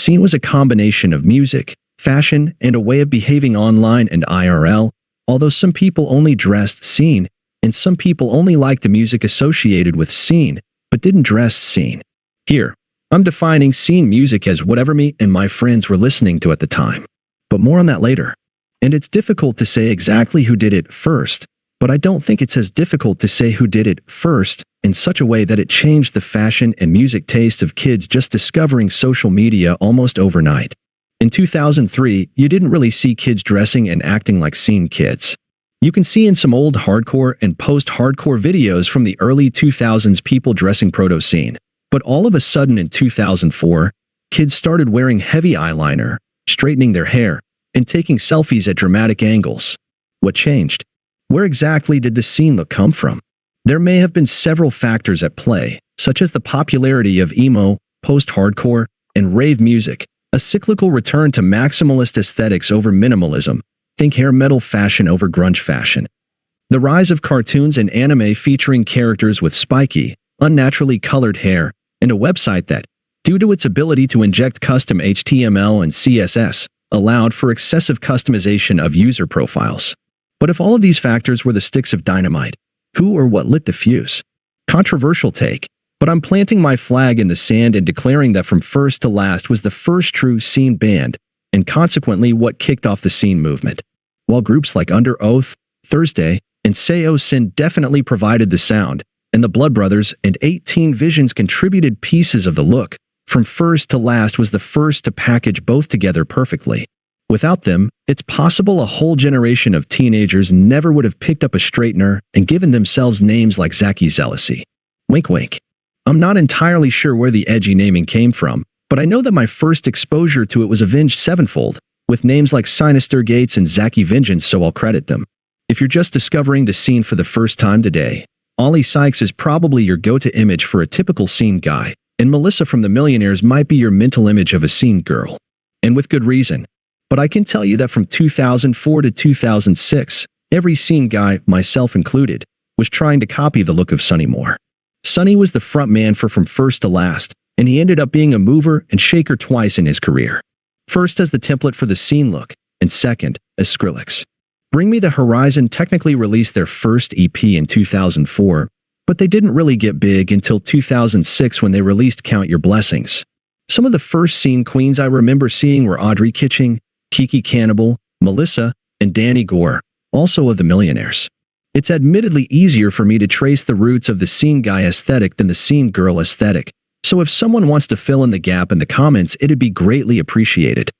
Scene was a combination of music, fashion, and a way of behaving online and IRL, although some people only dressed scene, and some people only liked the music associated with scene, but didn't dress scene. Here, I'm defining scene music as whatever me and my friends were listening to at the time. But more on that later. And it's difficult to say exactly who did it first, but I don't think it's as difficult to say who did it first in such a way that it changed the fashion and music taste of kids just discovering social media almost overnight. In 2003, you didn't really see kids dressing and acting like scene kids. You can see in some old hardcore and post-hardcore videos from the early 2000s people dressing proto-scene. But all of a sudden in 2004, kids started wearing heavy eyeliner, straightening their hair, and taking selfies at dramatic angles. What changed? Where exactly did the scene look come from? There may have been several factors at play, such as the popularity of emo, post-hardcore, and rave music, a cyclical return to maximalist aesthetics over minimalism, think hair metal fashion over grunge fashion. The rise of cartoons and anime featuring characters with spiky, unnaturally colored hair, and a website that, due to its ability to inject custom HTML and CSS, allowed for excessive customization of user profiles. But if all of these factors were the sticks of dynamite, who or what lit the fuse? Controversial take, but I'm planting my flag in the sand and declaring that From First to Last was the first true scene band, and consequently what kicked off the scene movement. While groups like Under Oath, Thursday, and Seyo Sin definitely provided the sound, and the Blood Brothers and 18 Visions contributed pieces of the look, From First to Last was the first to package both together perfectly. Without them, it's possible a whole generation of teenagers never would have picked up a straightener and given themselves names like Zaki Zealousy. Wink wink. I'm not entirely sure where the edgy naming came from, but I know that my first exposure to it was Avenged Sevenfold, with names like Sinister Gates and Zaki Vengeance, so I'll credit them. If you're just discovering the scene for the first time today, Ollie Sykes is probably your go-to image for a typical scene guy, and Melissa from The Millionaires might be your mental image of a scene girl. And with good reason. But I can tell you that from 2004 to 2006, every scene guy, myself included, was trying to copy the look of Sonny Moore. Sonny was the front man for From First to Last, and he ended up being a mover and shaker twice in his career. First as the template for the scene look, and second as Skrillex. Bring Me the Horizon technically released their first EP in 2004, but they didn't really get big until 2006 when they released Count Your Blessings. Some of the first scene queens I remember seeing were Audrey Kitching, Kiki Cannibal, Melissa, and Danny Gore, also of The Millionaires. It's admittedly easier for me to trace the roots of the scene guy aesthetic than the scene girl aesthetic, so if someone wants to fill in the gap in the comments, it'd be greatly appreciated.